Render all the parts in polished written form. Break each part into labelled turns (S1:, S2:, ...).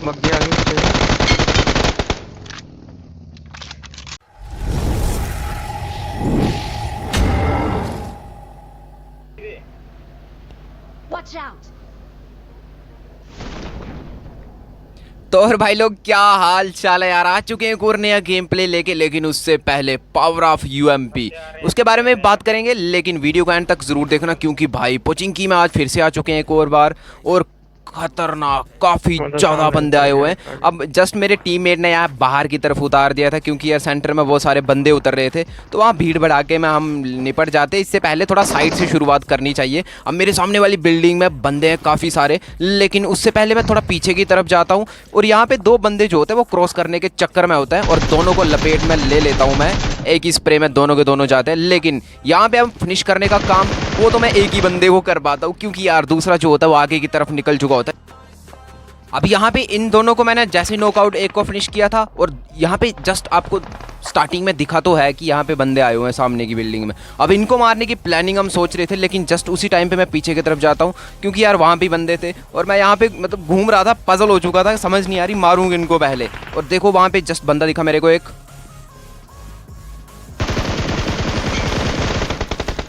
S1: बग्गी आ गई पीछे से।
S2: Watch out!
S3: तो और भाई लोग क्या हाल चाल है यार, आ चुके हैं एक और नया गेम प्ले लेके। लेकिन उससे पहले पावर ऑफ यूएमपी उसके बारे में बात करेंगे, लेकिन वीडियो को एंड तक जरूर देखना क्योंकि भाई पोचिंकी में आज फिर से आ चुके हैं एक और बार, और खतरनाक काफ़ी ज़्यादा बंदे आए हुए हैं। अब जस्ट मेरे टीममेट ने यहाँ बाहर की तरफ उतार दिया था क्योंकि यार सेंटर में बहुत सारे बंदे उतर रहे थे, तो वहाँ भीड़ बढ़ा के में हम निपट जाते। इससे पहले थोड़ा साइड से शुरुआत करनी चाहिए। अब मेरे सामने वाली बिल्डिंग में बंदे हैं काफ़ी सारे, लेकिन उससे पहले मैं थोड़ा पीछे की तरफ जाता हूँ और यहाँ पे दो बंदे जो होते हैं वो क्रॉस करने के चक्कर में होता है और दोनों को लपेट में ले लेता हूँ मैं। एक ही स्प्रे में दोनों के दोनों जाते हैं, लेकिन यहाँ पे हम फिनिश करने का काम वो तो मैं एक ही बंदे को कर पाता हूँ क्योंकि यार दूसरा जो होता है वो आगे की तरफ निकल चुका होता है। अब यहाँ पे इन दोनों को मैंने जैसे नॉकआउट एक को फिनिश किया था, और यहाँ पे जस्ट आपको स्टार्टिंग में दिखा तो है कि यहाँ पे बंदे आए हुए हैं सामने की बिल्डिंग में। अब इनको मारने की प्लानिंग हम सोच रहे थे, लेकिन जस्ट उसी टाइम पे मैं पीछे की तरफ जाता हूँ क्योंकि यार वहाँ भी बंदे थे और मैं यहाँ पे मतलब घूम रहा था, पजल हो चुका था, समझ नहीं आ रही मारूंगा इनको पहले। और देखो वहाँ पे जस्ट बंदा दिखा मेरे को एक,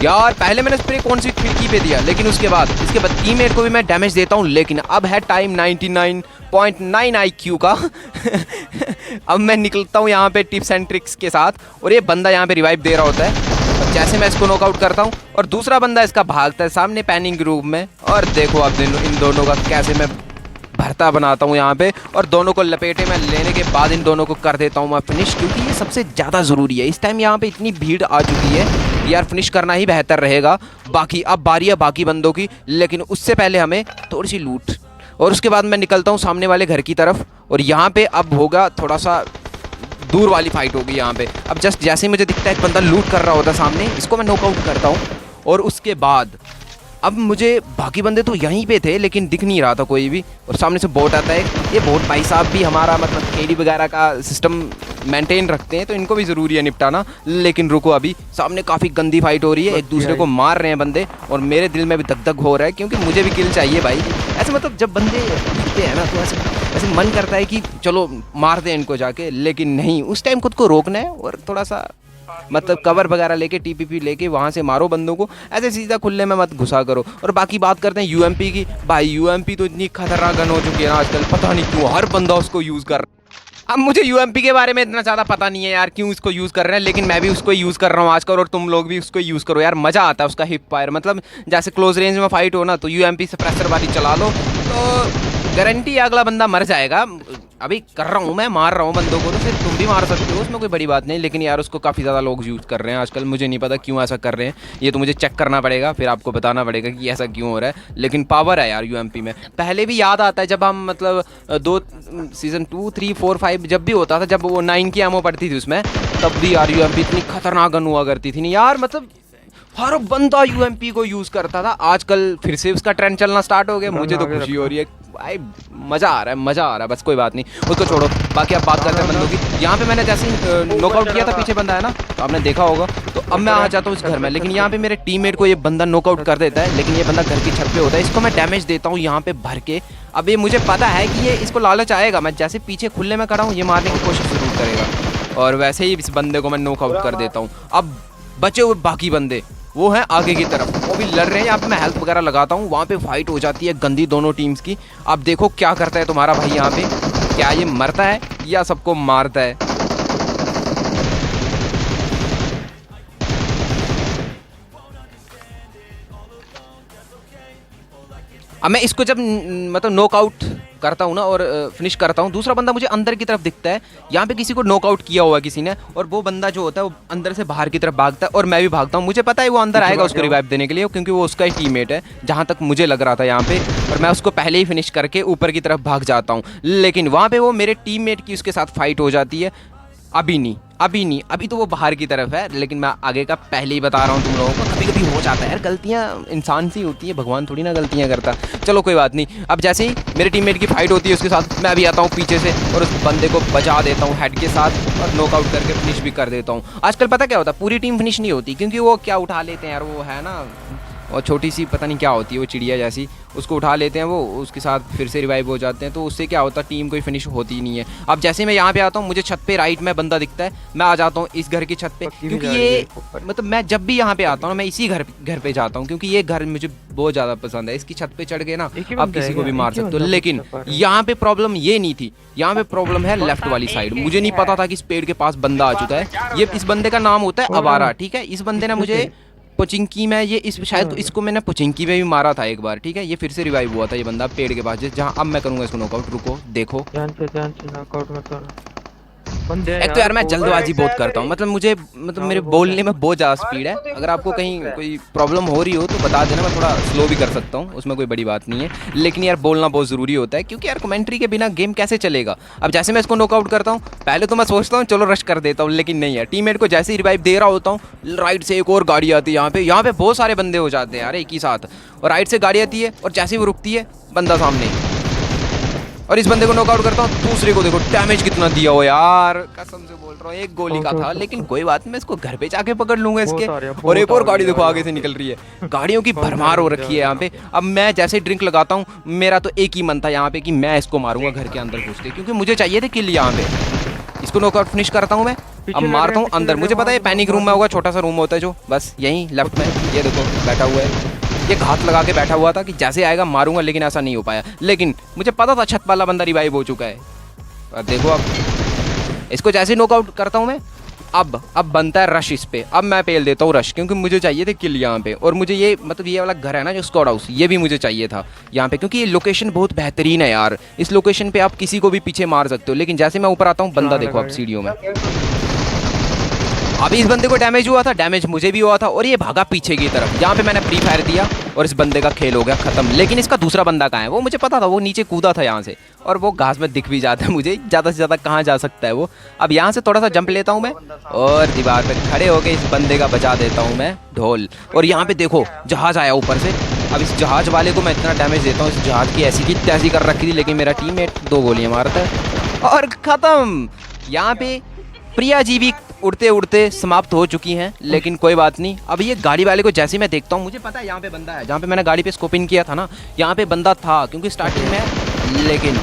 S3: यार पहले मैंने स्प्रे कौन सी खिड़की पे दिया, लेकिन उसके बाद इसके बाद टीममेट को भी मैं डैमेज देता हूँ। लेकिन अब है टाइम 99.9 IQ का अब मैं निकलता हूँ यहाँ पे टिप्स एंड ट्रिक्स के साथ, और ये बंदा यहाँ पे रिवाइव दे रहा होता है और जैसे मैं इसको नॉकआउट करता हूँ और दूसरा बंदा इसका भागता है सामने पैनिंग रूम में। और देखो अब इन दोनों का कैसे मैं भरता बनाता हूँ यहाँ पे, और दोनों को लपेटे में लेने के बाद इन दोनों को कर देता हूँ मैं फिनिश, क्योंकि ये सबसे ज़्यादा ज़रूरी है। इस टाइम यहाँ पे इतनी भीड़ आ चुकी है यार, फिनिश करना ही बेहतर रहेगा। बाकी अब बारी है बाकी बंदों की, लेकिन उससे पहले हमें थोड़ी सी लूट, और उसके बाद मैं निकलता हूँ सामने वाले घर की तरफ। और यहाँ पे अब होगा थोड़ा सा दूर वाली फाइट होगी यहाँ पे। अब जस्ट जैसे ही मुझे दिखता है एक बंदा लूट कर रहा होता है सामने, इसको मैं नॉकआउट करता हूँ। और उसके बाद अब मुझे बाकी बंदे तो यहीं पे थे लेकिन दिख नहीं रहा था कोई भी, और सामने से बोट आता है। ये बोट भाई साहब भी हमारा मतलब केडी वगैरह का सिस्टम मेंटेन रखते हैं, तो इनको भी ज़रूरी है निपटाना। लेकिन रुको, अभी सामने काफ़ी गंदी फाइट हो रही है, एक दूसरे को मार रहे हैं बंदे, और मेरे दिल में भी धक धक हो रहा है क्योंकि मुझे भी किल चाहिए भाई। ऐसे मतलब जब बंदे दिखते हैं ना तो ऐसे मन करता है कि चलो मार दें इनको जाके, लेकिन नहीं, उस टाइम खुद को रोकना है और थोड़ा सा मतलब कवर वगैरह लेके टीपीपी लेके वहाँ से मारो बंदों को, ऐसे सीधा खुले में मत घुसा करो। और बाकी बात करते हैं यूएमपी की। भाई यूएमपी तो इतनी खतरनाक गन हो चुकी है ना आजकल, पता नहीं क्यों हर बंदा उसको यूज़ कर रहा है। अब मुझे यूएमपी के बारे में इतना ज़्यादा पता नहीं है यार क्यों इसको यूज़ कर रहे हैं, लेकिन मैं भी उसको यूज़ कर रहा हूँ आजकल, और तुम लोग भी उसको यूज़ करो यार, मज़ा आता है उसका हिप फायर। मतलब जैसे क्लोज रेंज में फाइट हो ना तो यूएमपी से प्रेशर वाली चला लो तो गारंटी अगला बंदा मर जाएगा। अभी कर रहा हूँ मैं, मार रहा हूँ बंदों को, तो फिर तुम भी मार सकते हो, उसमें कोई बड़ी बात नहीं। लेकिन यार उसको काफ़ी ज़्यादा लोग यूज़ कर रहे हैं आजकल, मुझे नहीं पता क्यों ऐसा कर रहे हैं, ये तो मुझे चेक करना पड़ेगा, फिर आपको बताना पड़ेगा कि ऐसा क्यों हो रहा है। लेकिन पावर है यार यूएमपी में। पहले भी याद आता है जब हम मतलब सीज़न 2, 3, 4, 5 जब भी होता था, जब वो 9 की एमओ पड़ती थी उसमें, तब भी यार यूएमपी इतनी खतरनाक गन हुआ करती थी नहीं यार, मतलब हर बंदा यूएमपी को यूज़ करता था। आजकल फिर से उसका ट्रेंड चलना स्टार्ट हो गया, मुझे तो खुशी हो रही है भाई, मज़ा आ रहा है, मज़ा आ रहा है। बस कोई बात नहीं, उसको छोड़ो। बाकी अब बात करते हैं बंदों की। यहाँ पे मैंने जैसे ही नॉकआउट किया था, पीछे बंदा है ना, तो आपने देखा होगा, तो अब मैं आ जाता हूँ इस घर में। लेकिन यहाँ पे मेरे टीममेट को ये बंदा नॉकआउट कर देता है, लेकिन ये बंदा घर की छत पे होता है, इसको मैं डैमेज देता हूँ यहाँ पे भर के। अब ये मुझे पता है कि ये इसको लालच आएगा, मैं जैसे पीछे खुले में खड़ा हूँ ये मारने की कोशिश ज़रूर करेगा, और वैसे ही इस बंदे को मैं नॉकआउट कर देता हूँ। अब बचे हुए बाकी बंदे वो हैं आगे की तरफ, वो भी लड़ रहे हैं। यहाँ पे मैं हेल्प वगैरह लगाता हूँ, वहाँ पे फाइट हो जाती है गंदी दोनों टीम्स की। अब देखो क्या करता है तुम्हारा भाई यहाँ पे, क्या ये मरता है या सबको मारता है। अब मैं इसको जब मतलब नॉकआउट करता हूँ ना और फिनिश करता हूँ, दूसरा बंदा मुझे अंदर की तरफ दिखता है। यहाँ पे किसी को नॉकआउट किया हुआ किसी ने, और वो बंदा जो होता है वो अंदर से बाहर की तरफ भागता है, और मैं भी भागता हूँ। मुझे पता है वो अंदर आएगा उसको रिवाइव देने के लिए, क्योंकि वो उसका ही टीममेट है जहाँ तक मुझे लग रहा था यहाँ पे, और मैं उसको पहले ही फिनिश करके ऊपर की तरफ भाग जाता हूँ। लेकिन वहाँ पर वो मेरे टीममेट की उसके साथ फाइट हो जाती है। अभी नहीं, अभी तो वो बाहर की तरफ है, लेकिन मैं आगे का पहले ही बता रहा हूँ तुम लोगों को। कभी कभी हो जाता है यार, गलतियाँ इंसान से होती है, भगवान थोड़ी ना गलतियाँ करता। चलो कोई बात नहीं। अब जैसे ही मेरे टीममेट की फाइट होती है उसके साथ, मैं भी आता हूँ पीछे से और उस बंदे को बचा देता हूँ हेड के साथ, और नॉकआउट करके फिनिश भी कर देता हूँ। आजकल पता क्या होता है, पूरी टीम फिनिश नहीं होती, क्योंकि वो क्या उठा लेते हैं यार, वो है ना और छोटी सी पता नहीं क्या होती है वो चिड़िया जैसी, उसको उठा लेते हैं वो, उसके साथ फिर से रिवाइव हो जाते हैं। तो उससे क्या होता है, टीम कोई फिनिश होती ही नहीं है। अब जैसे मैं यहाँ पे आता हूँ, मुझे छत पे राइट में बंदा दिखता है, मैं आ जाता हूँ इस घर की छत पे, क्योंकि ये मतलब मैं जब भी यहाँ पे आता हूँ मैं इसी घर पे जाता हूँ, क्योंकि ये घर मुझे बहुत ज़्यादा पसंद है। इसकी छत पे चढ़ के ना आप किसी को भी मार सकते हो। लेकिन यहाँ पे प्रॉब्लम ये नहीं थी, यहाँ पे प्रॉब्लम है लेफ्ट वाली साइड। मुझे नहीं पता था कि इस पेड़ के पास बंदा आ चुका है। ये इस बंदे का नाम होता है अवारा, ठीक है। इस बंदे ने मुझे पोचिंकी में ये इस शायद तो इसको मैंने पोचिंकी में भी मारा था एक बार, ठीक है। ये फिर से रिवाइव हुआ था ये बंदा पेड़ के पास, जहाँ अब मैं करूंगा इसको नॉकआउट। रुको देखो,
S1: ध्यान से नॉकआउट मत होना बंदे।
S3: एक तो यार मैं जल्दबाजी बहुत करता हूँ, मतलब मुझे मेरे बोलने में बहुत ज़्यादा स्पीड है। अगर आपको कहीं कोई प्रॉब्लम हो रही हो तो बता देना, मैं थोड़ा स्लो भी कर सकता हूँ, उसमें कोई बड़ी बात नहीं है। लेकिन यार बोलना बहुत ज़रूरी होता है, क्योंकि यार कमेंट्री के बिना गेम कैसे चलेगा। अब जैसे मैं इसको नॉकआउट करता हूँ, पहले तो मैं सोचता हूँ चलो रश कर देता हूँ, लेकिन नहीं है। टीममेट को जैसे ही रिवाइव दे रहा होता हूँ, राइट से एक और गाड़ी आती है। यहाँ पे बहुत सारे बंदे हो जाते हैं यार एक ही साथ, और राइट से गाड़ी आती है और जैसे ही वो रुकती है बंदा सामने, और इस बंदे को नॉकआउट करता हूँ। दूसरे को देखो डैमेज कितना दिया हो यार, कसम से बोल रहा हूँ, एक गोली का था। लेकिन कोई बात नहीं, मैं इसको घर पे जाके पकड़ लूंगा इसके। और एक और गाड़ी देखो आगे से निकल रही है, गाड़ियों की भरमार हो रखी है यहाँ पे। अब मैं जैसे ड्रिंक लगाता हूँ, मेरा तो एक ही मन था यहाँ पे कि मैं इसको मारूंगा घर के अंदर घुस के, क्योंकि मुझे चाहिए थे किल यहाँ पे। इसको नॉकआउट फिनिश करता हूँ मैं, अब मारता हूँ अंदर। मुझे पता है पैनिक रूम में होगा, छोटा सा रूम होता है जो बस यहीं लेफ्ट में, ये देखो बैठा हुआ है। ये घात लगा के बैठा हुआ था कि जैसे आएगा मारूंगा, लेकिन ऐसा नहीं हो पाया। लेकिन मुझे पता था छत वाला बंदा रिवाइव हो चुका है। और देखो अब इसको जैसे नॉकआउट करता हूँ मैं, अब बनता है रश इस पे। अब मैं पेल देता हूँ रश, क्योंकि मुझे चाहिए थे किल यहाँ पे। और मुझे ये मतलब ये वाला घर है ना जो स्क्वाड हाउस, ये भी मुझे चाहिए था यहाँ पे, क्योंकि ये लोकेशन बहुत बेहतरीन है यार। इस लोकेशन पे आप किसी को भी पीछे मार सकते हो। लेकिन जैसे मैं ऊपर आता हूँ, बंदा देखो अब सीढ़ियों में। अभी इस बंदे को डैमेज हुआ था, डैमेज मुझे भी हुआ था, और ये भागा पीछे की तरफ। यहाँ पे मैंने प्री फायर दिया और इस बंदे का खेल हो गया खत्म। लेकिन इसका दूसरा बंदा कहाँ है वो मुझे पता था, वो नीचे कूदा था यहाँ से, और वो घास में दिख भी जाता है मुझे ज़्यादा से ज़्यादा कहाँ जा सकता है वो। अब यहाँ से थोड़ा सा जंप लेता हूँ मैं, और दीवार पे खड़े होकर इस बंदे का बचा देता हूँ मैं ढोल। और यहाँ पे देखो जहाज़ आया ऊपर से। अब इस जहाज़ वाले को मैं इतना डैमेज देता हूँ, इस जहाज़ की ऐसी की तैसी कर रखी थी, लेकिन मेरा टीममेट 2 गोलियाँ मारता है और ख़त्म। यहाँ पे प्रिया जी भी उड़ते उड़ते समाप्त हो चुकी हैं। लेकिन कोई बात नहीं। अब ये गाड़ी वाले को जैसे मैं देखता हूँ, मुझे पता है यहाँ पे बंदा है। जहाँ पे मैंने गाड़ी पे स्कोप इन किया था ना, यहाँ पे बंदा था क्योंकि स्टार्टिंग में। लेकिन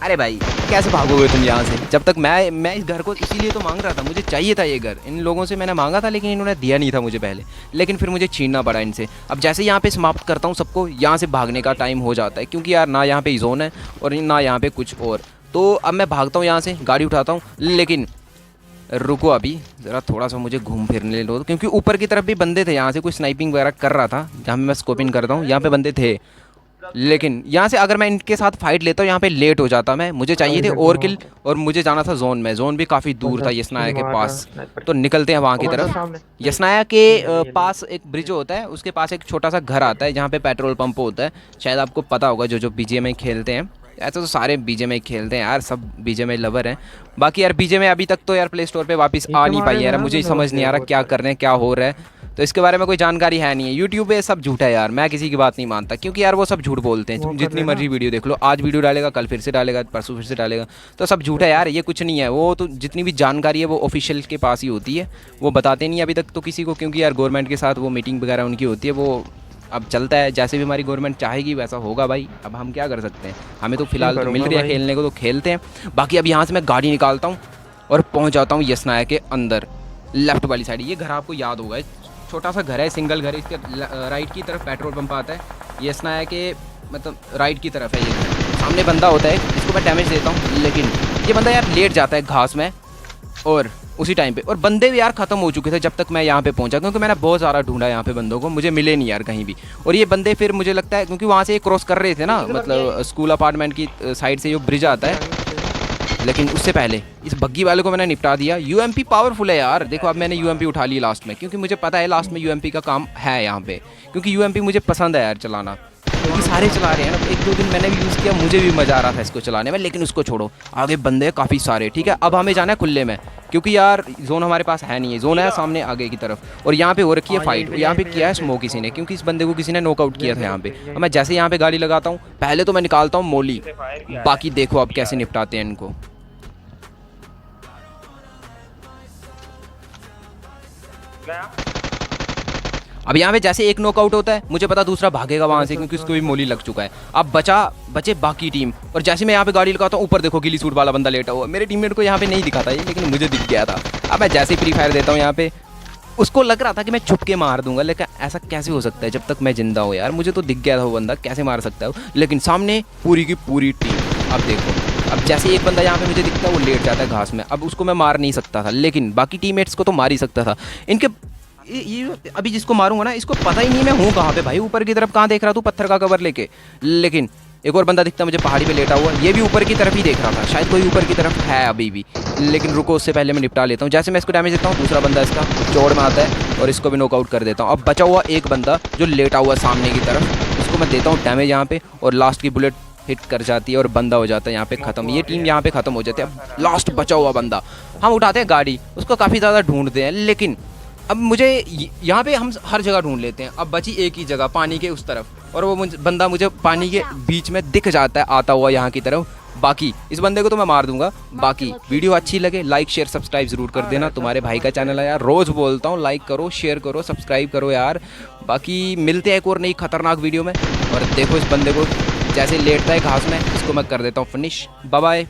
S3: अरे भाई कैसे भागोगे तुम यहाँ से, जब तक मैं इस घर को इसीलिए तो मांग रहा था, मुझे चाहिए था ये घर। इन लोगों से मैंने मांगा था, लेकिन इन्होंने दिया नहीं था मुझे पहले, लेकिन फिर मुझे छीनना पड़ा इनसे। अब जैसे यहाँ पे समाप्त करता हूँ सबको, यहाँ से भागने का टाइम हो जाता है, क्योंकि यार ना यहाँ पे जोन है और ना यहाँ पे कुछ और। तो अब मैं भागता हूँ यहाँ से, गाड़ी उठाता हूँ। लेकिन रुको अभी ज़रा थोड़ा सा मुझे घूम फिरने लो, क्योंकि ऊपर की तरफ भी बंदे थे। यहाँ से कोई स्नाइपिंग वगैरह कर रहा था, जहाँ मैं स्कोपिंग करता हूँ यहाँ पे बंदे थे। लेकिन यहाँ से अगर मैं इनके साथ फाइट लेता हूँ, यहाँ पे लेट हो जाता मैं। मुझे चाहिए थे और किल, और मुझे जाना था जोन में। जोन भी काफ़ी दूर था यस्नाया के पास, तो निकलते हैं वहाँ की तरफ। यस्नाया के पास एक ब्रिज होता है, उसके पास एक छोटा सा घर आता है जहाँ पे पेट्रोल पंप होता है। शायद आपको पता होगा जो BGMI खेलते हैं। ऐसे तो सारे BGMI खेलते हैं यार, सब BGMI लवर हैं। बाकी यार BGMI अभी तक तो यार प्ले स्टोर पे वापस आ नहीं पाई यार, मुझे समझ नहीं आ रहा क्या कर रहे हैं, क्या हो रहा है। तो इसके बारे में कोई जानकारी है नहीं है। यूट्यूब पे सब झूठा है यार, मैं किसी की बात नहीं मानता, क्योंकि यार वो सब झूठ बोलते हैं। तुम जितनी मर्जी वीडियो देख लो, आज वीडियो डालेगा, कल फिर से डालेगा, परसों फिर से डालेगा, तो सब झूठा है यार। ये कुछ नहीं है। वो तो जितनी भी जानकारी है वो ऑफिशियल के पास ही होती है, वो बताते नहीं अभी तक तो किसी को, क्योंकि यार गवर्नमेंट के साथ वो मीटिंग वगैरह उनकी होती है। वो अब चलता है, जैसे भी हमारी गवर्नमेंट चाहेगी वैसा होगा भाई। अब हम क्या कर सकते हैं, हमें तो फिलहाल तो मिल रहा है खेलने को, तो खेलते हैं। बाकी अब यहाँ से मैं गाड़ी निकालता हूँ और पहुँच जाता हूँ यस्नाया के अंदर, लेफ्ट वाली साइड। ये घर आपको याद होगा, छोटा सा घर है, सिंगल घर है। इसके राइट की तरफ पेट्रोल पंप आता है। यस्नाया के मतलब राइट की तरफ है ये। सामने बंदा होता है, इसको मैं डैमेज देता हूँ, लेकिन ये बंदा यार लेट जाता है घास में, और उसी टाइम पे। और बंदे भी यार ख़त्म हो चुके थे जब तक मैं यहाँ पे पहुँचा, क्योंकि मैंने बहुत सारा ढूंढा यहाँ पे बंदों को, मुझे मिले नहीं यार कहीं भी। और ये बंदे फिर मुझे लगता है क्योंकि वहाँ से क्रॉस कर रहे थे ना, मतलब स्कूल अपार्टमेंट की साइड से जो ब्रिज आता है। लेकिन उससे पहले इस बग्गी वाले को मैंने निपटा दिया। UMP पावरफुल है यार। देखो अब मैंने UMP उठा ली लास्ट में, क्योंकि मुझे पता है लास्ट में UMP का काम है यहाँ पे, क्योंकि UMP मुझे पसंद है यार चलाना, क्योंकि सारे चला रहे हैं ना। 1-2 दिन मैंने भी यूज़ किया, मुझे भी मज़ा आ रहा था इसको चलाने में। लेकिन उसको छोड़ो, आगे बंदे हैं काफ़ी सारे, ठीक है। अब हमें जाना है खुले में, क्योंकि यार जोन हमारे पास है नहीं है। जोन है सामने आगे की तरफ, और यहाँ पे हो रखी है फाइट। और यहाँ पे किया है स्मोक किसी ने, क्योंकि इस बंदे को किसी ने नॉकआउट किया था यहाँ पे। अब मैं जैसे यहाँ पे गाड़ी लगाता हूँ, पहले तो मैं निकालता हूँ मोली, बाकी देखो अब कैसे निपटाते हैं इनको। अब यहाँ पे जैसे एक नॉकआउट होता है, मुझे पता दूसरा भागेगा वहाँ से क्योंकि उसको भी मोली लग चुका है। अब बचे बाकी टीम, और जैसे मैं यहाँ पे गाड़ी लगाता हूँ ऊपर देखो गिली सूट वाला बंदा लेटा हुआ। मेरे टीममेट को यहाँ पे नहीं दिखा था ये, लेकिन मुझे दिख गया था। अब मैं जैसे ही फ्री फायर देता हूँ यहाँ पे, उसको लग रहा था कि मैं छुप के मार दूंगा, लेकिन ऐसा कैसे हो सकता है जब तक मैं जिंदा हूँ यार। मुझे तो दिख गया था वो बंदा, कैसे मार सकता है। लेकिन सामने पूरी की पूरी टीम। अब देखो, अब जैसे एक बंदा यहाँ पे मुझे दिखता है वो लेट जाता है घास में। अब उसको मैं मार नहीं सकता था, लेकिन बाकी टीममेट्स को तो मार ही सकता था। इनके ये अभी जिसको मारूंगा ना, इसको पता ही नहीं मैं हूँ कहाँ पे भाई। ऊपर की तरफ कहाँ देख रहा तू पत्थर का कवर लेके। लेकिन एक और बंदा दिखता मुझे पहाड़ी पे लेटा हुआ, ये भी ऊपर की तरफ ही देख रहा था, शायद कोई ऊपर की तरफ है अभी भी। लेकिन रुको, उससे पहले मैं निपटा लेता हूँ। जैसे मैं इसको डैमेज देता हूँ, दूसरा बंदा इसका चौड़ में आता है और इसको भी नॉकआउट कर देता हूँ। अब बचा हुआ एक बंदा जो लेटा हुआ सामने की तरफ, उसको मैं देता हूँ डैमेज यहाँ पे, और लास्ट की बुलेट हिट कर जाती है और बंदा हो जाता है यहाँ पे ख़त्म। ये टीम यहाँ पे ख़त्म हो जाती है। अब लास्ट बचा हुआ बंदा, हम उठाते हैं गाड़ी, उसको काफ़ी ज़्यादा ढूंढते हैं, लेकिन अब मुझे यहाँ पे हम हर जगह ढूंढ लेते हैं। अब बची एक ही जगह पानी के उस तरफ, और वो बंदा मुझे पानी के बीच में दिख जाता है आता हुआ यहाँ की तरफ। बाकी इस बंदे को तो मैं मार दूंगा। बाकी वीडियो अच्छी लगे लाइक शेयर सब्सक्राइब जरूर कर देना। तुम्हारे भाई का चैनल है यार, रोज़ बोलता हूँ लाइक करो शेयर करो सब्सक्राइब करो यार। बाकी मिलते हैं एक और नई खतरनाक वीडियो में। और देखो इस बंदे को जैसे लेटता है घास में, इसको मैं कर देता हूँ फिनिश। Bye bye.